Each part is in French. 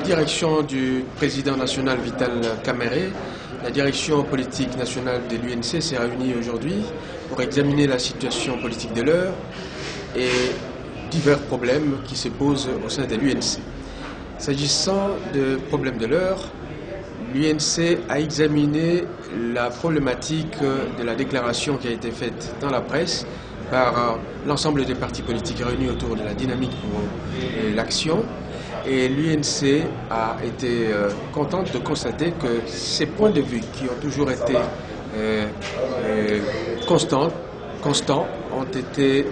direction du président national Vital Kamerhe, la direction politique nationale de l'UNC s'est réunie aujourd'hui pour examiner la situation politique de l'heure et divers problèmes qui se posent au sein de l'UNC. S'agissant de problèmes de l'heure, l'UNC a examiné la problématique de la déclaration qui a été faite dans la presse par l'ensemble des partis politiques réunis autour de la dynamique pour l'action. Et l'UNC a été contente de constater que ces points de vue qui ont toujours été constants ont été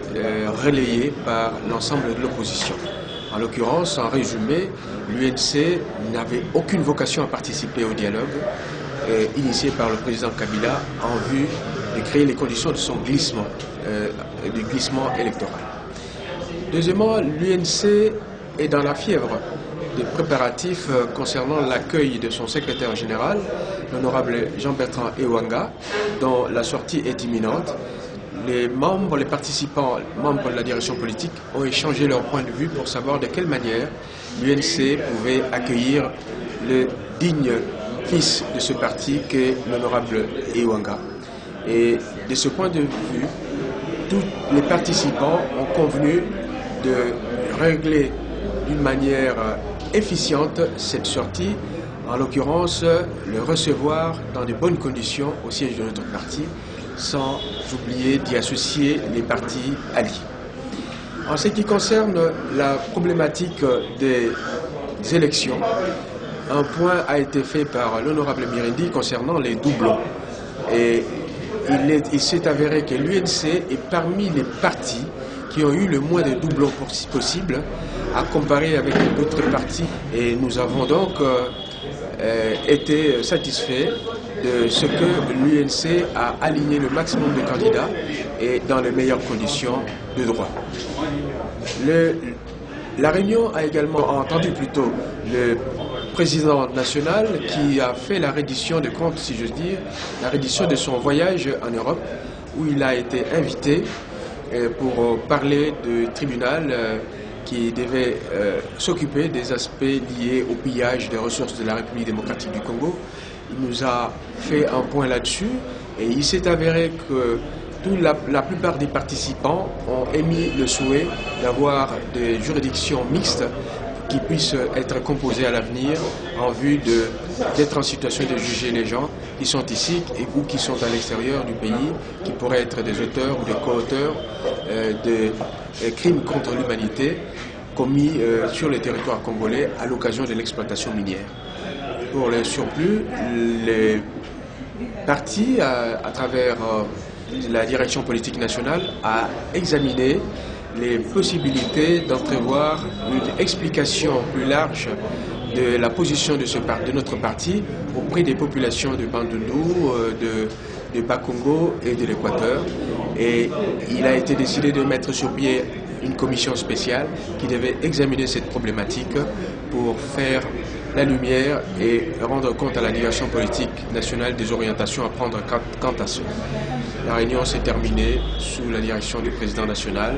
relayés par l'ensemble de l'opposition. En l'occurrence, en résumé, l'UNC n'avait aucune vocation à participer au dialogue initié par le président Kabila en vue de créer les conditions de son glissement, du glissement électoral. Deuxièmement, l'UNC est dans la fièvre des préparatifs concernant l'accueil de son secrétaire général, l'honorable Jean-Bertrand Ewanga, dont la sortie est imminente. Les participants, membres de la direction politique, ont échangé leur point de vue pour savoir de quelle manière l'UNC pouvait accueillir le digne fils de ce parti qu'est l'honorable Ewanga. Et de ce point de vue, tous les participants ont convenu de régler d'une manière efficiente cette sortie, en l'occurrence le recevoir dans de bonnes conditions au siège de notre parti, sans oublier d'y associer les partis alliés. En ce qui concerne la problématique des élections, un point a été fait par l'honorable Mirindi concernant les doublons. Et il s'est avéré que l'UNC est parmi les partis qui ont eu le moins de doublons possible à comparer avec d'autres partis. Et nous avons donc été satisfaits de ce que l'UNC a aligné le maximum de candidats et dans les meilleures conditions de droit. La réunion a également entendu plutôt le président national qui a fait la reddition de comptes, si j'ose dire, la reddition de son voyage en Europe, où il a été invité pour parler du tribunal qui devait s'occuper des aspects liés au pillage des ressources de la République démocratique du Congo. Il nous a fait un point là-dessus et il s'est avéré que la plupart des participants ont émis le souhait d'avoir des juridictions mixtes qui puissent être composées à l'avenir en vue d'être en situation de juger les gens qui sont ici ou qui sont à l'extérieur du pays, qui pourraient être des auteurs ou des co-auteurs de crimes contre l'humanité commis sur le territoire congolais à l'occasion de l'exploitation minière. Pour le surplus, les partis, à travers la direction politique nationale, a examiné les possibilités d'entrevoir une explication plus large de la position de notre parti auprès des populations de Bandundu, de Bas-Congo et de l'Équateur. Et il a été décidé de mettre sur pied une commission spéciale qui devait examiner cette problématique pour faire la lumière et rendre compte à la direction politique nationale des orientations à prendre quant à cela. La réunion s'est terminée sous la direction du président national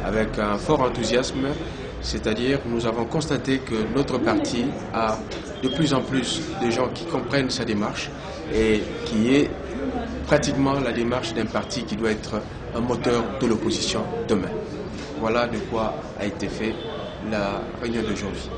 avec un fort enthousiasme, c'est-à-dire que nous avons constaté que notre parti a de plus en plus de gens qui comprennent sa démarche et qui est pratiquement la démarche d'un parti qui doit être un moteur de l'opposition demain. Voilà de quoi a été fait la réunion d'aujourd'hui.